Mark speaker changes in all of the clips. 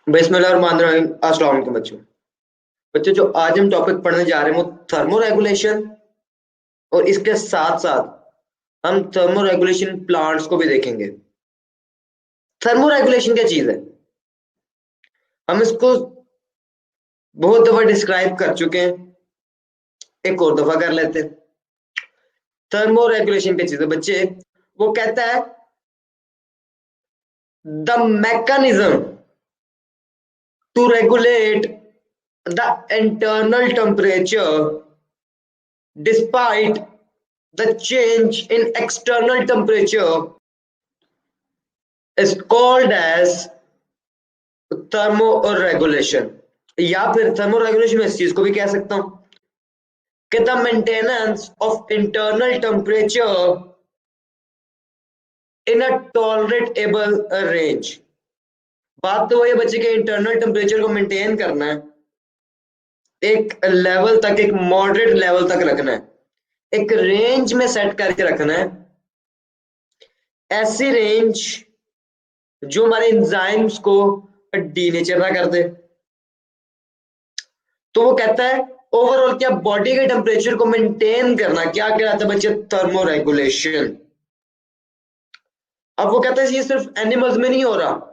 Speaker 1: बिस्मिल्लाहिर्रहमानिर्रहीम। अस्सलाम वालेकुम बच्चों। बच्चों जो आज हम टॉपिक पढ़ने जा रहे हैं वो थर्मो रेगुलेशन, और इसके साथ साथ हम थर्मो रेगुलेशन प्लांट्स को भी देखेंगे। थर्मो रेगुलेशन क्या चीज है, हम इसको बहुत दफा डिस्क्राइब कर चुके हैं, एक और दफा कर लेते हैं। थर्मो रेगुलेशन क्या चीज है बच्चे, वो कहता है the mechanism to regulate the internal temperature despite the change in external temperature is called as thermoregulation। या फिर थर्मोरेगुलेशन में इस चीज को भी कह सकता हूं कि the maintenance of internal temperature in a tolerable range. बात तो वही है बच्चे के इंटरनल टेम्परेचर को मेंटेन करना है, एक लेवल तक, एक मॉडरेट लेवल तक रखना है, एक रेंज में सेट करके रखना है, ऐसी रेंज जो हमारे एंजाइम्स को डीनेचर ना कर दे। तो वो कहता है ओवरऑल क्या बॉडी के टेम्परेचर को मेंटेन करना क्या कहलाता है बच्चे, थर्मो रेगुलेशन। अब वो कहता है ये सिर्फ एनिमल्स में नहीं हो रहा,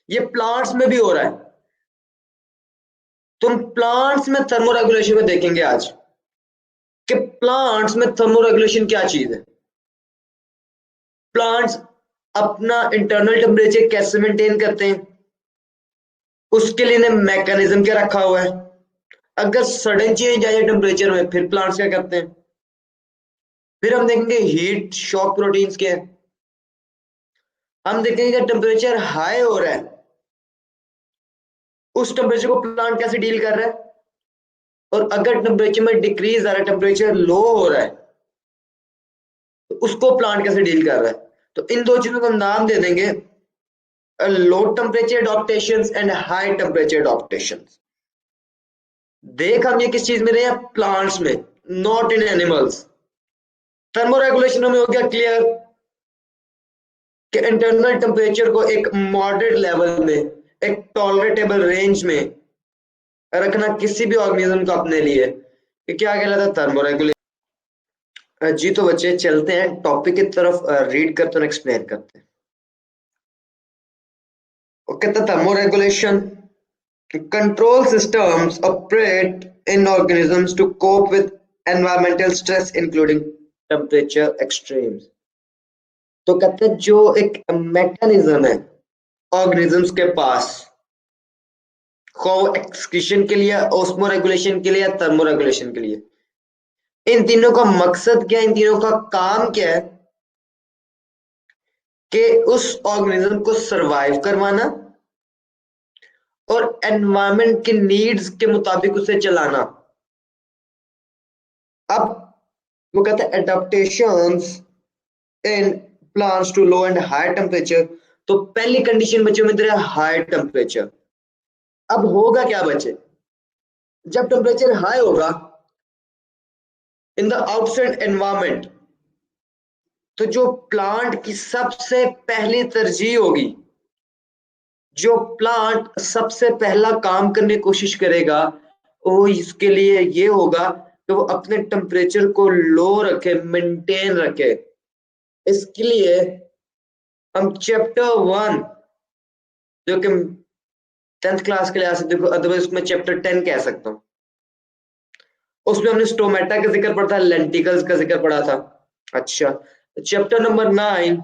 Speaker 1: ये प्लांट्स में भी हो रहा है। तुम प्लांट्स में थर्मो रेगुलेशन में देखेंगे आज कि प्लांट्स में थर्मो रेगुलेशन क्या चीज है। प्लांट्स अपना इंटरनल टेम्परेचर कैसे मेंटेन करते हैं, उसके लिए मैकेनिज्म क्या रखा हुआ है। अगर सडन चेंज आ जाए टेम्परेचर में फिर प्लांट्स क्या करते हैं। फिर हम देखेंगे हीट शॉक प्रोटीन्स क्या है। हम देखेंगे कि टेम्परेचर हाई हो रहा है, उस टेम्परेचर को प्लांट कैसे डील कर रहा है, और अगर टेम्परेचर में डिक्रीज आ रहा है, टेम्परेचर लो हो रहा है, तो उसको प्लांट कैसे डील कर रहा है। तो इन दो चीजों को हम नाम दे देंगे low temperature adaptations and high temperature adaptations. देख हम ये किस चीज में रहे हैं, प्लांट्स में, नॉट इन एनिमल्स। थर्मोरेगुलेशन में हो गया क्लियर कि इंटरनल टेम्परेचर को एक मॉडरेट लेवल में, एक टॉलरेटेबल रेंज में रखना किसी भी ऑर्गेनिज्म को अपने लिए, ये क्या कहलाता है, थर्मोरेगुलेशन। जी तो बच्चे चलते हैं टॉपिक की तरफ, रीड करते हैं, एक्सप्लेन करते हैं। ओके, तो thermoregulation control systems operate in organisms to cope with environmental stress including temperature extremes। तो कहते हैं जो एक मैकेनिज्म है ऑर्गेनिजम्स के पास, एक्सक्रीशन के लिए, ऑस्मो रेगुलेशन के लिए या थर्मो रेगुलेशन के लिए, इन तीनों का मकसद क्या है, इन तीनों का काम क्या है कि उस ऑर्गेनिज्म को सरवाइव करवाना और एनवायरमेंट की नीड्स के मुताबिक उसे चलाना। अब वो कहते हैं adaptations in plants to low and high temperature. तो पहली कंडीशन बच्चों में दे रहा है हाई टेम्परेचर। अब होगा क्या बच्चे, जब टेम्परेचर हाई होगा इन द आउटसाइड एनवायरमेंट, तो जो प्लांट की सबसे पहली तरजीह होगी, जो प्लांट सबसे पहला काम करने की कोशिश करेगा, वो इसके लिए ये होगा कि वो अपने टेम्परेचर को लो रखे, मेंटेन रखे। इसके लिए हम चैप्टर 1 जो कि 10th क्लास के लिए आ सकते हो, अदरवाइज उसमें चैप्टर 10 कह सकता हूँ, उसमें हमने स्टोमेटा का जिक्र पढ़ा था, लेंटिकल्स का जिक्र पढ़ा था। अच्छा, चैप्टर नंबर 9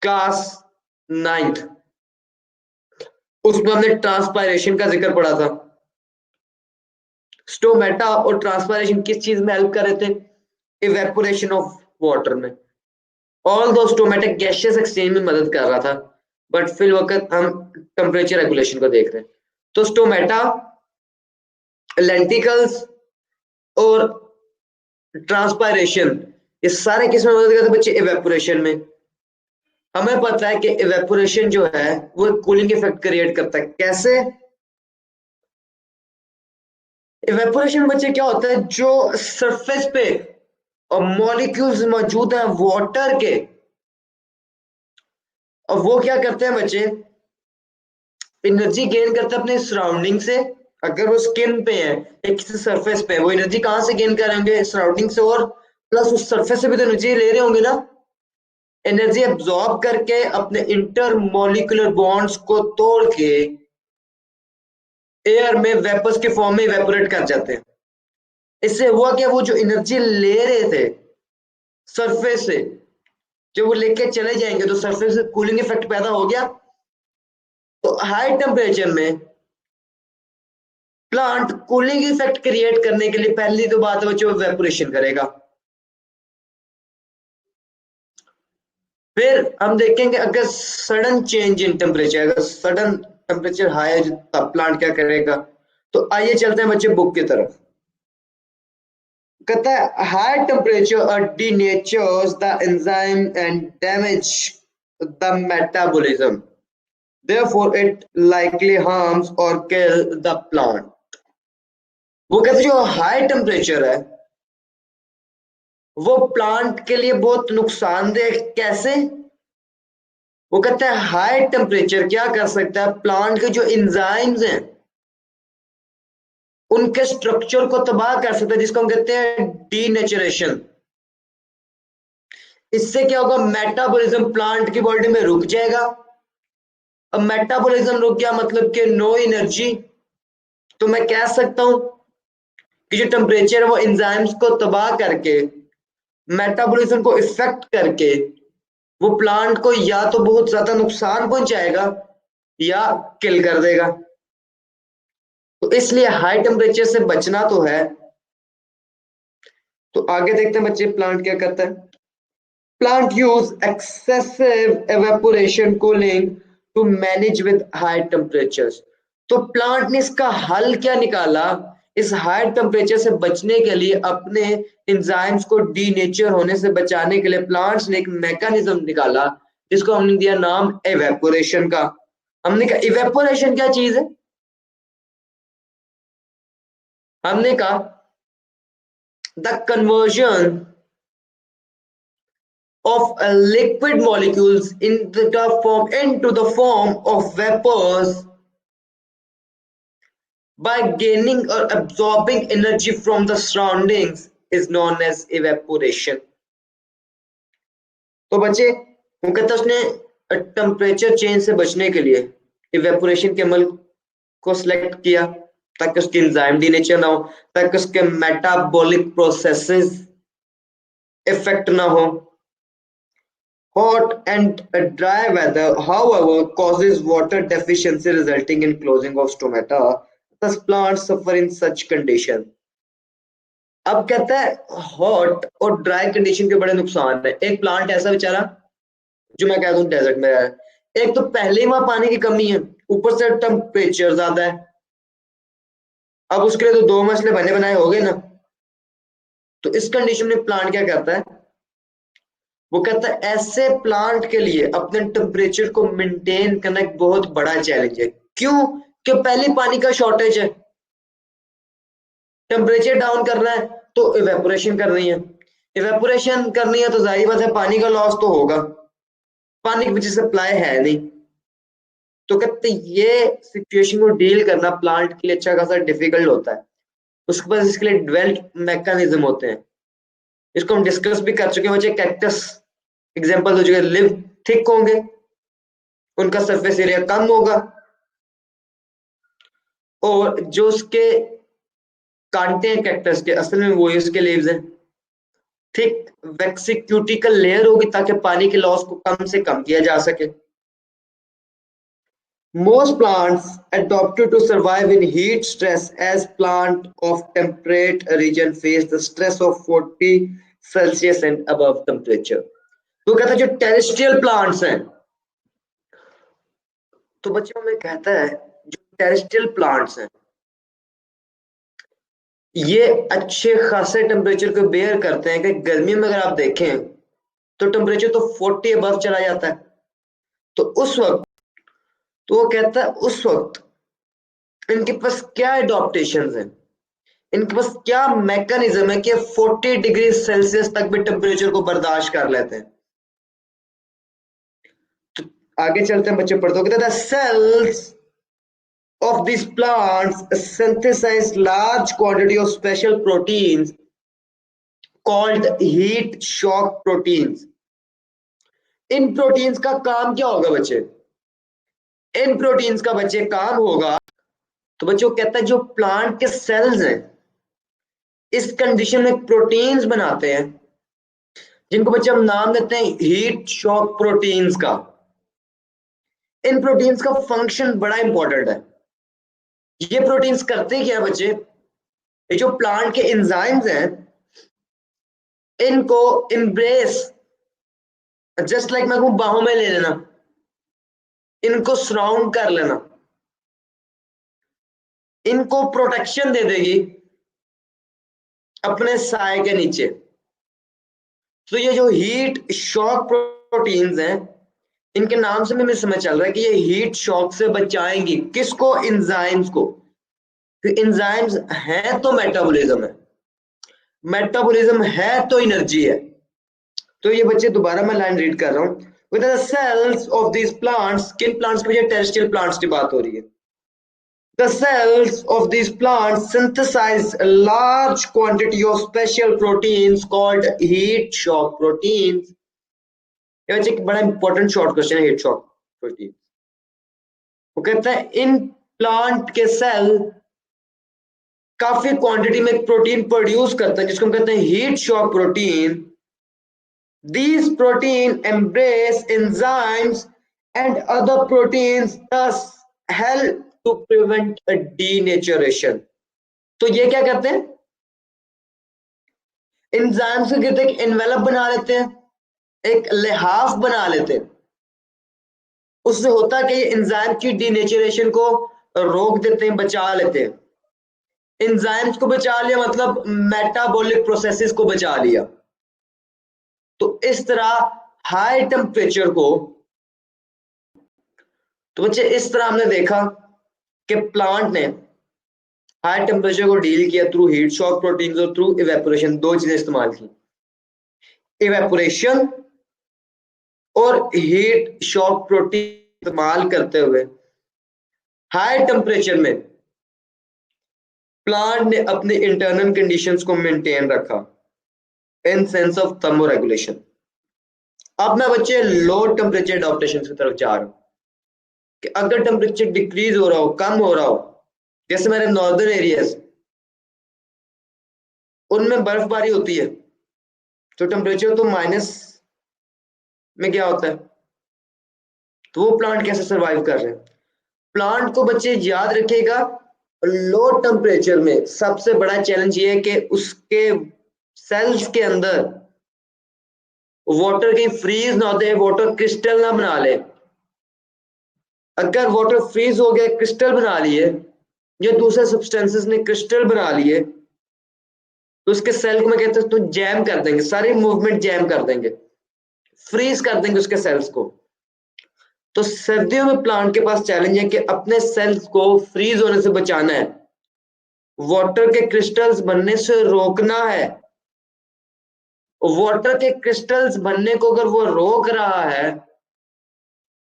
Speaker 1: क्लास 9th, उसमें हमने ट्रांसपायरेशन का जिक्र पढ़ा था। स्टोमेटा और ट्रांसपायरेशन किस चीज में हेल्प कर रहे थे, इवेपोरेशन ऑफ वाटर में। ऑल दो स्टोमेटा गैसियस एक्सचेंज में मदद कर रहा था, बट फिर वक्त हम टेम्परेचर रेगुलेशन को देख रहे हैं। तो स्टोमेटा, लेंटिकल्स और ट्रांसपायरेशन, ये सारे किस में मदद करते हैं बच्चे, इवेपोरेशन में। हमें पता है कि इवेपोरेशन जो है वो कूलिंग इफेक्ट क्रिएट करता है। कैसे इवेपोरेशन बच्चे क्या होता है, जो सरफेस पे और मॉलिक्यूल्स मौजूद हैं वाटर के, और वो क्या करते हैं बच्चे, एनर्जी गेन करता है अपने सराउंडिंग से। अगर वो स्किन पे है या किसी सरफेस पे है, वो एनर्जी कहाँ से गेन करेंगे? सराउंडिंग से, और प्लस उस सरफेस से भी तो एनर्जी ले रहे होंगे ना। एनर्जी एब्जॉर्ब करके अपने इंटर मॉलिक्यूलर बॉन्ड्स को तोड़ के एयर में वेपर्स के फॉर्म में इवेपोरेट कर जाते हैं। इससे हुआ क्या, वो जो एनर्जी ले रहे थे सरफेस से, जब वो लेके चले जाएंगे तो सरफेस से कूलिंग इफेक्ट पैदा हो गया। तो हाई टेम्परेचर में प्लांट कूलिंग इफेक्ट क्रिएट करने के लिए पहली तो बात है जो वेपोरेशन करेगा। फिर हम देखेंगे अगर सडन चेंज इन टेम्परेचर, अगर सडन टेम्परेचर हाई है तब प्लांट क्या करेगा। तो आइए चलते हैं बच्चे बुक की तरफ। कहता है high temperature denatures the enzyme and damage the metabolism, therefore it likely harms or kill the plant। वो कहते हैं जो हाई टेम्परेचर है वो प्लांट के लिए बहुत नुकसानदेह। कैसे? वो कहता है हाई टेम्परेचर क्या कर सकता है, प्लांट के जो एंजाइम्स हैं उनके स्ट्रक्चर को तबाह कर सकता है, जिसको हम कहते हैं डीनेचरेशन। इससे क्या होगा, मेटाबॉलिज्म प्लांट की बॉडी में रुक जाएगा। अब मेटाबॉलिज्म रुक गया मतलब कि नो एनर्जी। तो मैं कह सकता हूं कि जो टेम्परेचर है वो एंजाइम्स को तबाह करके, मेटाबॉलिज्म को इफेक्ट करके, वो प्लांट को या तो बहुत ज्यादा नुकसान पहुंचाएगा या किल कर देगा। तो इसलिए हाई टेम्परेचर से बचना तो है। तो आगे देखते हैं बच्चे प्लांट क्या करता है। Plant use excessive evaporation cooling to manage with high temperatures। तो प्लांट ने इसका हल क्या निकाला, इस हाई टेम्परेचर से बचने के लिए, अपने एंजाइम्स को डीनेचर होने से बचाने के लिए प्लांट्स ने एक मैकेनिज्म निकाला जिसको हमने दिया नाम एवेपोरेशन का। हमने कहा इवेपोरेशन क्या चीज है? हमने कहा the conversion of liquid molecules into the form of vapors by gaining or absorbing energy from the surroundings is known as evaporation। तो बच्चे वो कहता है उसने टेम्परेचर चेंज से बचने के लिए इवेपोरेशन के अमल को सिलेक्ट किया ताकि उसकी एंजाइम डीनेचर ना हो, ताकि उसके मेटाबॉलिक प्रोसेसेस इफेक्ट ना हो। Hot and dry weather, however, causes water deficiency resulting in closing of stomata. Thus, plants suffer in such condition। अब कहता है हॉट और ड्राई कंडीशन के बड़े नुकसान है। एक प्लांट ऐसा बेचारा जो मैं कह दूं डेजर्ट में है, एक तो पहले ही वहां पानी की कमी है, ऊपर से टेम्परेचर ज्यादा है। अब उसके लिए तो दो मसले बने बनाए हो गए ना। तो इस कंडीशन में प्लांट क्या करता है, वो कहता है ऐसे प्लांट के लिए अपने टेम्परेचर को मेंटेन करना एक बहुत बड़ा चैलेंज है। क्यों? कि पहले पानी का शॉर्टेज है, टेम्परेचर डाउन करना है तो इवेपोरेशन करनी है, इवेपोरेशन करनी है तो जाहिर बात है पानी का लॉस तो होगा, पानी की वजह सप्लाई है नहीं। तो कहते ये सिचुएशन को डील करना प्लांट के लिए अच्छा खासा डिफिकल्ट होता है। उसके पास इसके लिए डेवलप्ड मैकेनिज्म होते हैं, इसको हम डिस्कस भी कर चुके हैं बच्चे। कैक्टस एग्जांपल हो चुके, लिव थिक होंगे, उनका सरफेस एरिया कम होगा, और जो उसके कांटे हैं कैक्टस के असल में वो उसके लीव्स हैं। थिक वेक्सिक्यूटिकल लेयर होगी ताकि पानी के लॉस को कम से कम किया जा सके। Most plants adapted to survive in heat stress as plant of temperate region face the stress of 40 Celsius and above temperature। तो कहता है जो टेरेस्ट्रियल प्लांट्स हैं, तो बच्चों में कहता है जो टेरेस्ट्रियल प्लांट्स हैं ये अच्छे खासे टेम्परेचर को बेयर करते हैं। कि गर्मी में अगर आप देखें तो टेम्परेचर तो 40 अबव चला जाता है। तो उस वक्त, तो वो कहता है उस वक्त इनके पास क्या एडॉप्टेशन है, इनके पास क्या मैकेनिज्म है कि 40 डिग्री सेल्सियस तक भी टेम्परेचर को बर्दाश्त कर लेते हैं। तो आगे चलते हैं बच्चे, पढ़ते हो कहते हैं sales of these plants synthesize large quantity of special proteins called heat shock proteins. In proteins का काम क्या होगा बच्चे? इन प्रोटीन्स का बच्चे काम होगा, तो बच्चों कहता है जो प्लांट के सेल्स हैं इस कंडीशन में प्रोटीन्स बनाते हैं जिनको बच्चे हम नाम देते हैं हीट शॉक प्रोटीन्स का। इन प्रोटीन्स का फंक्शन बड़ा इंपॉर्टेंट है। ये प्रोटीन्स करते क्या बच्चे? ये जो प्लांट के एंजाइम्स हैं इनको एम्ब्रेस, जस्ट लाइक मैं कहूं बाहों में ले लेना, इनको सराउंड कर लेना, इनको प्रोटेक्शन दे देगी अपने साए के नीचे। तो ये जो हीट शॉक प्रोटीन्स हैं इनके नाम से हमें समझ चल रहा है कि ये हीट शॉक से बचाएंगी किसको? एंजाइम्स को। एंजाइम्स है तो मेटाबॉलिज्म है, मेटाबॉलिज्म है तो एनर्जी है। तो ये बच्चे दोबारा मैं लाइन रीड कर रहा हूं। With the cells of this plants, किन प्लांट्स की? टेरेस्ट्रियल प्लांट्स की बात हो रही है। The cells of these plants synthesize a large quantity of special proteins called heat shock proteins. ये बच्चे एक बड़ा इंपॉर्टेंट शॉर्ट क्वेश्चन है, हीट शॉक प्रोटीन। वो कहता है इन प्लांट के सेल काफी क्वांटिटी में प्रोटीन प्रोड्यूस करते हैं जिसको हम कहते हैं heat shock protein. These protein embrace enzymes and other proteins, thus help to prevent a denaturation. तो ये क्या करते हैं? एंजाइम्स को कहते हैं एनवेलप बना लेते हैं, एक लिहाफ बना लेते हैं। उससे होता कि एंजाइम की डीनेचुरेशन को रोक देते हैं, बचा लेते हैं। एंजाइम्स को बचा लिया मतलब मेटाबॉलिक प्रोसेसेस को बचा लिया। तो इस तरह हाई टेम्परेचर को, तो बच्चे इस तरह हमने देखा कि प्लांट ने हाई टेम्परेचर को डील किया थ्रू हीट शॉक प्रोटीन्स और थ्रू इवेपोरेशन। दो चीजें इस्तेमाल की, इवेपोरेशन और हीट शॉक प्रोटीन इस्तेमाल करते हुए हाई टेम्परेचर में प्लांट ने अपने इंटरनल कंडीशंस को मेंटेन रखा इन सेंस ऑफ थर्मोरेगुलेशन। अब मैं बच्चे लो टेम्परेचर एडाप्टेशन की तरफ जा रहा हूं कि अगर टेम्परेचर डिक्रीज हो रहा हो, कम हो रहा हो, जैसे मेरे नॉर्दर्न एरियाज उनमें बर्फबारी होती है तो टेम्परेचर तो माइनस में क्या होता है, तो वो प्लांट कैसे सरवाइव कर रहे हैं? प्लांट को बच्चे याद रखिएगा लो टेम्परेचर में सबसे बड़ा चैलेंज ये है कि उसके सेल्स के अंदर वाटर कहीं फ्रीज ना दे, वाटर क्रिस्टल ना बना ले। अगर वाटर फ्रीज हो गया, क्रिस्टल बना लिए या दूसरे सब्सटेंसेस ने क्रिस्टल बना लिए तो उसके सेल को मैं कहता हूं तो जैम कर देंगे, सारी मूवमेंट जैम कर देंगे, फ्रीज कर देंगे उसके सेल्स को। तो सर्दियों में प्लांट के पास चैलेंज है कि अपने सेल्स को फ्रीज होने से बचाना है, वाटर के क्रिस्टल्स बनने से रोकना है। वाटर के क्रिस्टल्स बनने को अगर वो रोक रहा है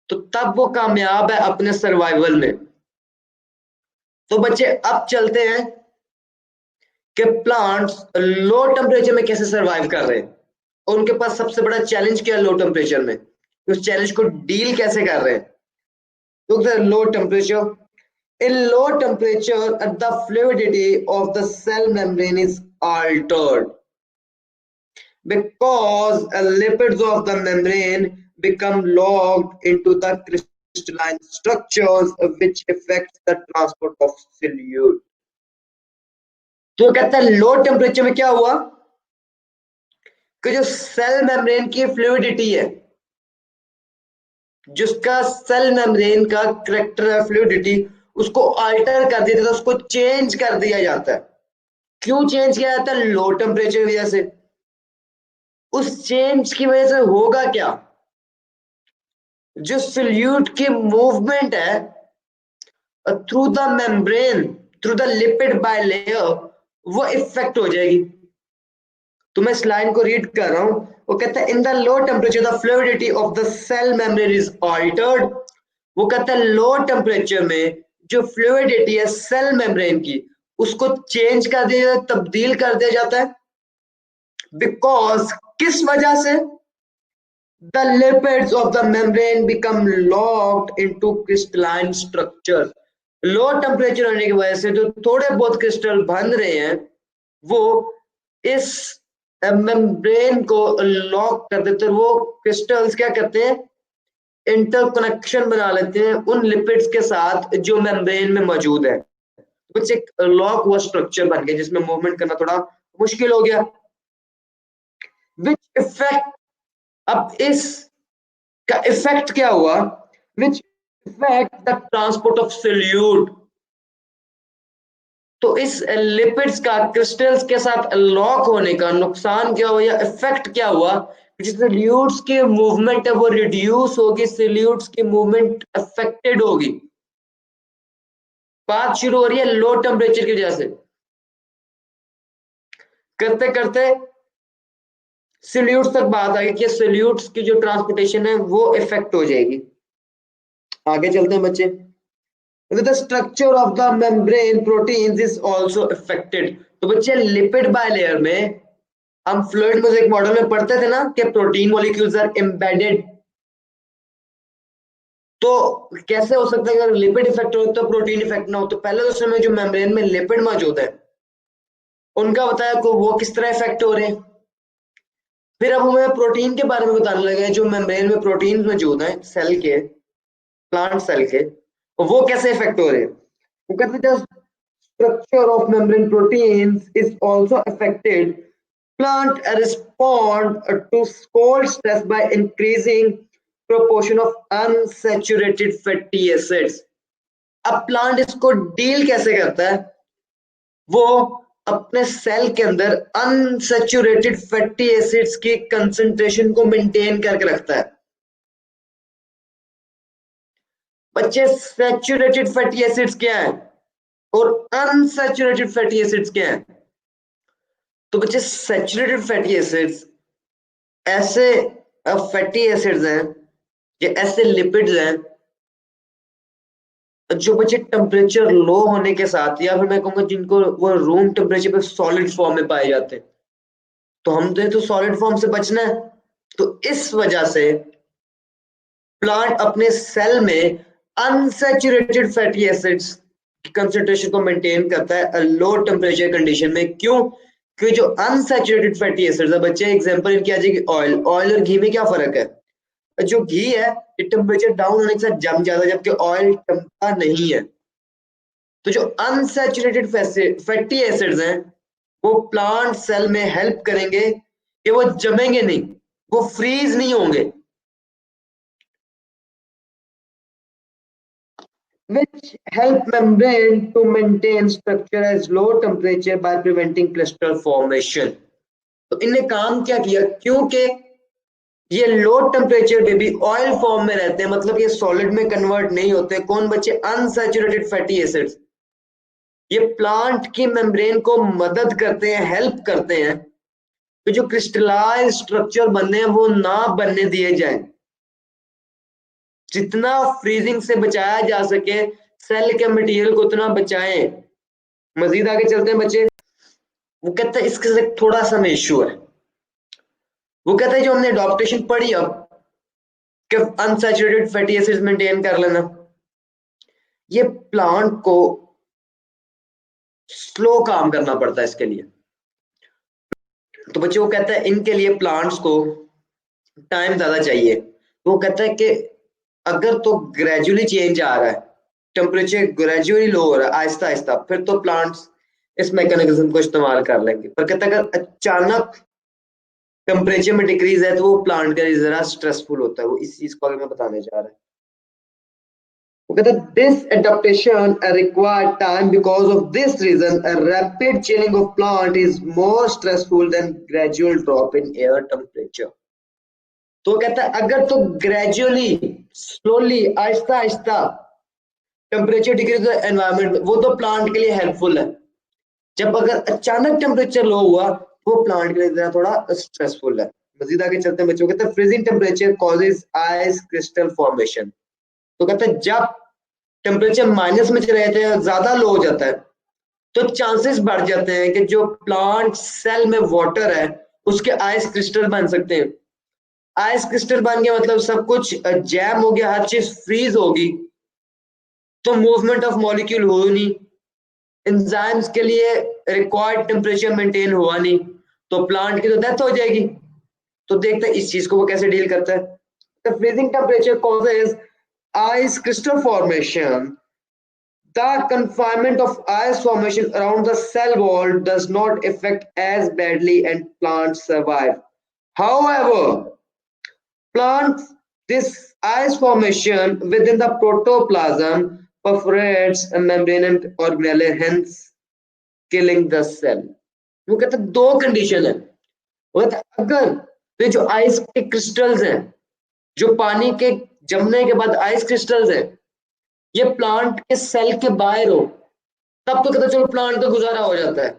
Speaker 1: तो तब वो कामयाब है अपने सर्वाइवल में। तो बच्चे अब चलते हैं कि प्लांट्स लो टेम्परेचर में कैसे सरवाइव कर रहे हैं और उनके पास सबसे बड़ा चैलेंज क्या है लो टेम्परेचर में, उस चैलेंज को डील कैसे कर रहे हैं। तो low temperature, in low temperature the fluidity of the cell membrane is altered because lipids of the membrane become locked into the crystalline structures which affects the transport of solute। तो कहता है low temperature में क्या हुआ कि जो cell membrane की fluidity है, जिसका सेल मेम्ब्रेन का करेक्टर है फ्लूइडिटी, उसको अल्टर कर दिया जाता है, उसको चेंज कर दिया जाता है। क्यों चेंज किया जाता है? लो टेम्परेचर की वजह से। उस चेंज की वजह से होगा क्या, जो सोल्यूट की मूवमेंट है through the membrane, through the lipid bilayer, वो इफेक्ट हो जाएगी। तो मैं इस लाइन को रीड कर रहा हूं, वो कहता है in the low temperature the fluidity of the cell membrane is altered. वो कहता है लो टेम्परेचर में जो फ्लूइडिटी है सेल मेम्ब्रेन की उसको चेंज कर दिया, तब्दील कर दिया जाता है। बिकॉज किस वजह से? the lipids of the membrane become locked into crystalline structure। Low temperature होने की वजह से जो थोड़े बहुत क्रिस्टल बन रहे हैं वो इस मेम्ब्रेन को लॉक कर देते हैं। वो क्रिस्टल्स क्या करते हैं? इंटरकनेक्शन बना लेते हैं उन लिपिड्स के साथ जो मेम्ब्रेन में मौजूद है, कुछ एक लॉक हुआ स्ट्रक्चर बन गया जिसमें मूवमेंट करना थोड़ा मुश्किल हो गया। विच इफेक्ट, अब इस का इफेक्ट क्या हुआ? Which effect the transport of solute. तो इस लिपिड्स का क्रिस्टल्स के साथ लॉक होने का नुकसान क्या हुआ या इफेक्ट क्या हुआ? जिस सोल्यूट्स की मूवमेंट है वो रिड्यूस होगी, सोल्यूट्स की मूवमेंट अफेक्टेड होगी। बात शुरू हो रही है लो टेम्परेचर की वजह से, करते करते सोल्यूट्स तक बात आई कि सोल्यूट्स की जो ट्रांसपोर्टेशन है वो इफेक्ट हो जाएगी। आगे चलते हैं बच्चे। The structure of the membrane proteins is also affected। तो बच्चे लिपिड बायलेयर में हम फ्लूइड मोज़ेक मॉडल में पढ़ते थे ना कि प्रोटीन मॉलिक्यूल्स आर एम्बेडेड। तो कैसे हो सकता है अगर लिपिड इफेक्ट हो तो प्रोटीन इफेक्ट ना हो? तो पहले तो समय जो मेम्ब्रेन में लिपिड मौजूद है उनका बताया को वो किस तरह इफेक्ट हो रहे हैं। फिर अब हमें प्रोटीन के बारे में बताने लगे जो मेम्ब्रेन में प्रोटीन मौजूद हैं सेल के, प्लांट सेल के, वो कैसे इफेक्ट हो रहे हैं। वो कहते हैं structure of membrane proteins is also affected। Plant respond to cold stress by increasing proportion of unsaturated fatty acids। अब प्लांट इसको डील कैसे करता है? वो अपने सेल के अंदर अनसैचुरेटेड फैटी एसिड्स की कंसंट्रेशन को मेंटेन करके रखता है। बच्चे सैचुरेटेड फैटी एसिड्स क्या है और अनसैचुरेटेड फैटी एसिड्स क्या है? तो बच्चे सैचुरेटेड फैटी एसिड्स ऐसे फैटी एसिड्स हैं, ये ऐसे लिपिड्स हैं जो बच्चे टेम्परेचर लो होने के साथ या फिर मैं कहूंगा जिनको वो रूम टेम्परेचर पे सॉलिड फॉर्म में पाए जाते हैं। तो हम तो सॉलिड फॉर्म से बचना है, तो इस वजह से प्लांट अपने सेल में अनसैचुरेटेड फैटी एसिड्स की कंसंट्रेशन को मेंटेन करता है लो टेम्परेचर कंडीशन में। क्यों? क्योंकि जो अनसैचुरेटेड फैटी एसिड्स है बच्चे, एग्जांपल इनकी आ जाएगी ऑयल। ऑयल और घी में क्या फर्क है? जो घी है ये टेम्परेचर डाउन होने के साथ जम जाता है जबकि ऑयल जमता नहीं है। तो जो अनसैचुरेटेड फैटी एसिड्स हैं वो प्लांट सेल में हेल्प करेंगे कि वो जमेंगे नहीं, वो फ्रीज नहीं होंगे। which help membrane to maintain structure at low temperature by preventing crystal formation। तो इनने काम क्या किया? क्योंकि ये लो टेम्परेचर पे भी ऑयल फॉर्म में रहते हैं, मतलब ये सॉलिड में कन्वर्ट नहीं होते। कौन बच्चे? Unsaturated fatty acids. ये प्लांट की मेम्ब्रेन को मदद करते हैं, हेल्प करते हैं तो जो क्रिस्टलाइज स्ट्रक्चर बनने हैं वो ना बनने दिए जाएं। जितना फ्रीजिंग से बचाया जा सके सेल के मटेरियल को उतना बचाएं। मजीद आगे चलते हैं बच्चे। वो कहते हैं इसके से थोड़ा सा में इश्यू है। वो कहते हैं जो हमने एडॉप्टेशन पढ़ी अब कि अनसैचुरेटेड फैटी एसिड्स मेंटेन कर लेना, ये प्लांट को स्लो काम करना पड़ता है इसके लिए। तो बच्चे वो कहता है इनके लिए प्लांट्स को टाइम ज्यादा चाहिए। तो वो कहता है कि अगर तो ग्रेजुअली चेंज आ रहा है, टेम्परेचर ग्रेजुअली लो हो रहा है आहिस्ता आहिस्ता, फिर तो प्लांट्स इस मैकेनिज्म को इस्तेमाल कर लेंगे। पर कहता है अगर अचानक टेम्परेचर में डिक्रीज है तो वो प्लांट के लिए जरा स्ट्रेसफुल होता है। वो इस चीज को मैं बताने जा रहा है। वो कहता है this adaptation required time because of this reason a rapid chilling of plant is more stressful than gradual drop in air temperature. तो कहता है अगर तो gradually slowly Aahista Aahista temperature decrease environment वो तो प्लांट के लिए हेल्पफुल है। जब अगर अचानक टेम्परेचर लो हुआ वो प्लांट के लिए थोड़ा स्ट्रेसफुल है। मजीद आगे चलते हैं बच्चों। कहते हैं freezing temperature causes ice crystal formation. तो कहते हैं जब टेम्परेचर माइनस में चले जाते हैं, ज्यादा लो हो जाता है, तो चांसेस बढ़ जाते हैं कि जो प्लांट सेल में वाटर है उसके आइस क्रिस्टल बन सकते हैं। आइस क्रिस्टल बन गया मतलब सब कुछ जैम हो गया, हर चीज फ्रीज होगी, तो मूवमेंट ऑफ मॉलिक्यूल हो नहीं, एंजाइम्स के लिए रिक्वायर्ड टेम्परेचर मेंटेन हुआ नहीं, तो प्लांट की तो डेथ हो जाएगी। तो देखते हैं इस चीज को वो कैसे डील करता है। The freezing temperature causes ice crystal formation. The confinement of ice formation around the cell wall does not affect as badly and plants survive. However, plants this ice formation within the protoplasm perforates a membrane and organelle, hence killing the cell. वो कहते हैं दो condition है। वो कहते हैं अगर ये जो आइस के क्रिस्टल्स हैं, जो पानी के जमने के बाद आइस क्रिस्टल्स हैं, ये प्लांट के सेल के बाहर हो, तब तो कहते चलो प्लांट का गुजारा हो जाता है,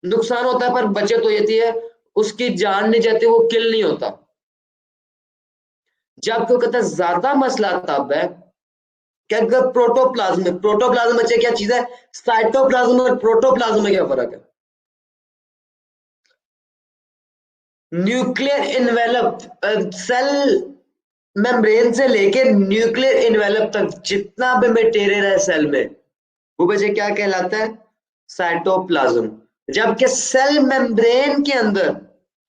Speaker 1: नुकसान होता है पर बचत हो जाती है, उसकी जान नहीं जाती, वो किल नहीं होता। जब तो कहते हैं ज्यादा मसला तब है कि अगर प्रोटोप्लाज्म बच्चे क्या चीज है, साइटोप्लाज्म और प्रोटोप्लाज्म में क्या फर्क है? न्यूक्लियर इन्वेलप, सेल मेम्ब्रेन से लेके न्यूक्लियर इन्वेलप तक जितना भी मटेरियल है सेल में, वो बच्चे क्या कहलाता है? साइटोप्लाज्म। जबकि सेल मेम्ब्रेन के अंदर,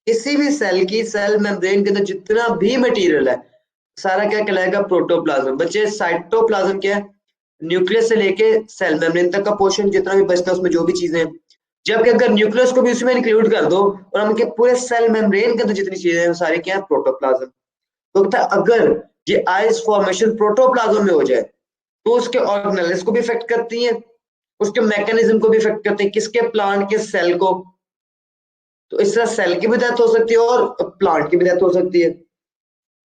Speaker 1: किसी भी सेल की सेल मेम्ब्रेन के अंदर जितना भी मटेरियल है सारा क्या कहलाएगा? प्रोटोप्लाज्म। बच्चे साइटोप्लाज्म क्या है? न्यूक्लियस से लेके सेल मेम्ब्रेन तक का पोर्शन जितना भी बचता है उसमें जो भी चीजें हैं। जबकि अगर न्यूक्लियस को भी उसमें इंक्लूड कर दो और हम पूरे सेल मेम्ब्रेन के अंदर जितनी चीजें हैं सारी क्या है? प्रोटोप्लाज्म। तो अगर ये आइस फॉर्मेशन प्रोटोप्लाज्म में हो जाए तो उसके ऑर्गेनेल्स को भी इफेक्ट करती है, उसके मैकेनिज्म को भी इफेक्ट करते हैं, किसके? प्लांट के सेल को। तो इस तरह सेल की भी डेथ हो सकती है और प्लांट की भी डेथ हो सकती है।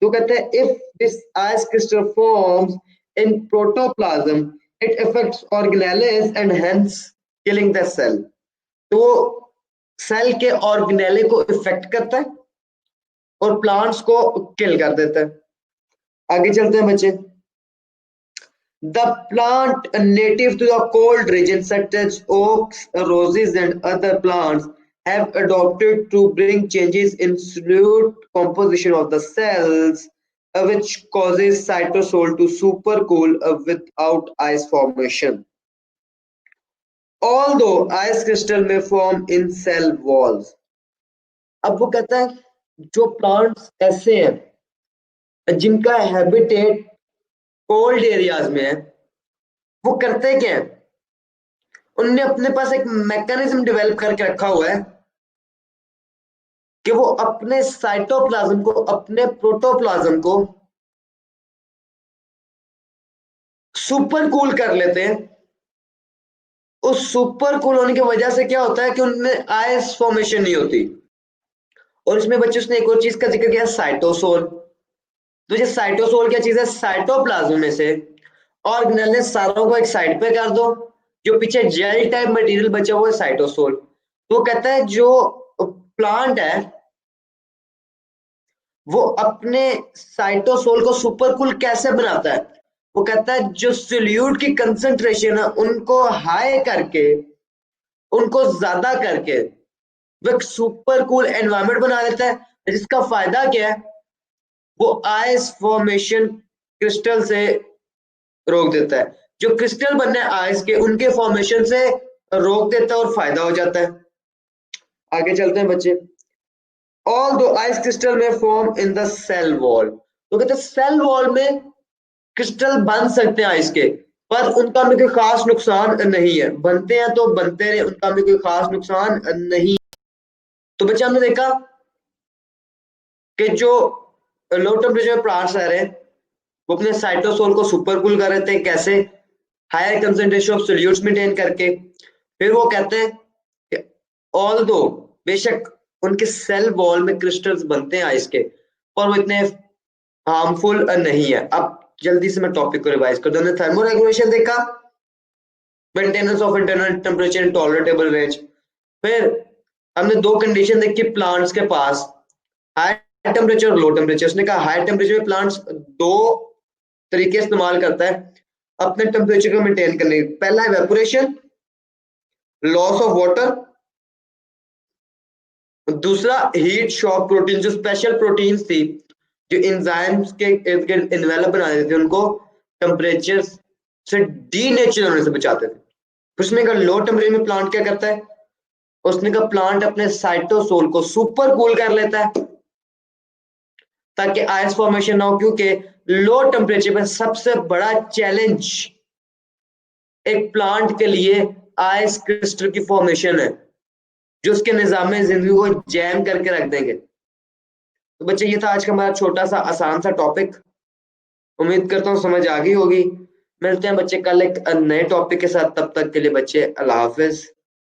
Speaker 1: तो कहते हैं if this ice crystal forms in protoplasm it affects organelles and hence killing the cell. तो सेल के ऑर्गेनेले को इफेक्ट करता है और प्लांट्स को किल कर देता है। आगे चलते हैं बच्चे। The plant native to the cold region such as oaks, roses and other plants have adopted to bring changes in solute composition of the cells, which causes cytosol to supercool without ice formation. Although ice crystal may form in cell walls. अब वो कहता है जो plants ऐसे हैं जिनका habitat cold areas में है, वो करते क्या है? उनने अपने पास एक मैकेनिज्म डेवलप करके रखा हुआ है कि वो अपने साइटोप्लाज्म को, अपने प्रोटोप्लाज्म को सुपर कूल कर लेते हैं। उस सुपर कूल होने की वजह से क्या होता है कि उनमें आइस फॉर्मेशन नहीं होती। और इसमें बच्चे उसने एक और चीज का जिक्र किया, साइटोसोल। तो ये साइटोसोल क्या चीज है? साइटोप्लाज्म में से ऑर्गेनेल सारों को एक साइड पे कर दो, जो पीछे जेल टाइप मटेरियल बचा हुआ है साइटोसोल। तो कहता है जो प्लांट है वो अपने साइटोसोल को सुपरकूल कैसे बनाता है? वो कहता है जो सोल्यूट की कंसंट्रेशन है उनको हाई करके, उनको ज्यादा करके वो एक सुपर कूल एनवायरमेंट बना देता है, जिसका फायदा क्या है? वो आइस फॉर्मेशन क्रिस्टल से रोक देता है। जो क्रिस्टल बनने आइस के उनके फॉर्मेशन से रोक देता है और फायदा हो जाता है। आगे चलते हैं बच्चे। Although ice crystal may form in the cell wall, तो कहते हैं सेल वॉल में क्रिस्टल बन सकते हैं आइस के, पर उनका में कोई खास नुकसान नहीं है। बनते हैं तो बनते रहे, उनका में कोई खास नुकसान नहीं। तो बच्चे हमने देखा कि जो लो टेम्परेचर प्लांट्स रह रहे हैं वो अपने साइटोसोल को सुपर कूल कर रहे थे, कैसे? Higher concentration of solutes maintain करके। फिर वो कहते हैं कि ऑल्दो बेशक उनके सेल वॉल में क्रिस्टल्स बनते हैं आइस के, पर वो इतने हार्मफुल नहीं है। अब जल्दी से मैं टॉपिक को रिवाइज कर दूं। थर्मोरेगुलेशन देखा, maintenance of internal temperature in tolerable range. फिर हमने दो कंडीशन देखी प्लांट्स के पास, हाई टेम्परेचर और लो टेम्परेचर। उसने कहा हाई टेम्परेचर में प्लांट्स दो तरीके इस्तेमाल करता है। अपने टेम्परेचर को मेंटेन करने के। पहला इवेपोरेशन, लॉस ऑफ वाटर, दूसरा हीट शॉक प्रोटीन, जो स्पेशल प्रोटीन्स थी जो एंजाइम्स के इर्द गिर्द इन्वेलप बना देते थे, उनको टेम्परेचर से डीनेचर होने से बचाते थे। उसने कहा लो टेम्परेचर में प्लांट क्या करता है, उसने कहा प्लांट अपने साइटोसोल को सुपर कूल कर लेता है ताकि आइस फॉर्मेशन ना हो, क्योंकि लो टेम्परेचर पर सबसे बड़ा चैलेंज एक प्लांट के लिए आइस क्रिस्टल की फॉर्मेशन है, जो उसके निजाम जिंदगी को जैम करके रख देंगे। तो बच्चे ये था आज का हमारा छोटा सा आसान सा टॉपिक। उम्मीद करता हूँ समझ आ गई होगी। मिलते हैं बच्चे कल एक नए टॉपिक के साथ, तब तक के लिए बच्चे अल्लाह हाफिज।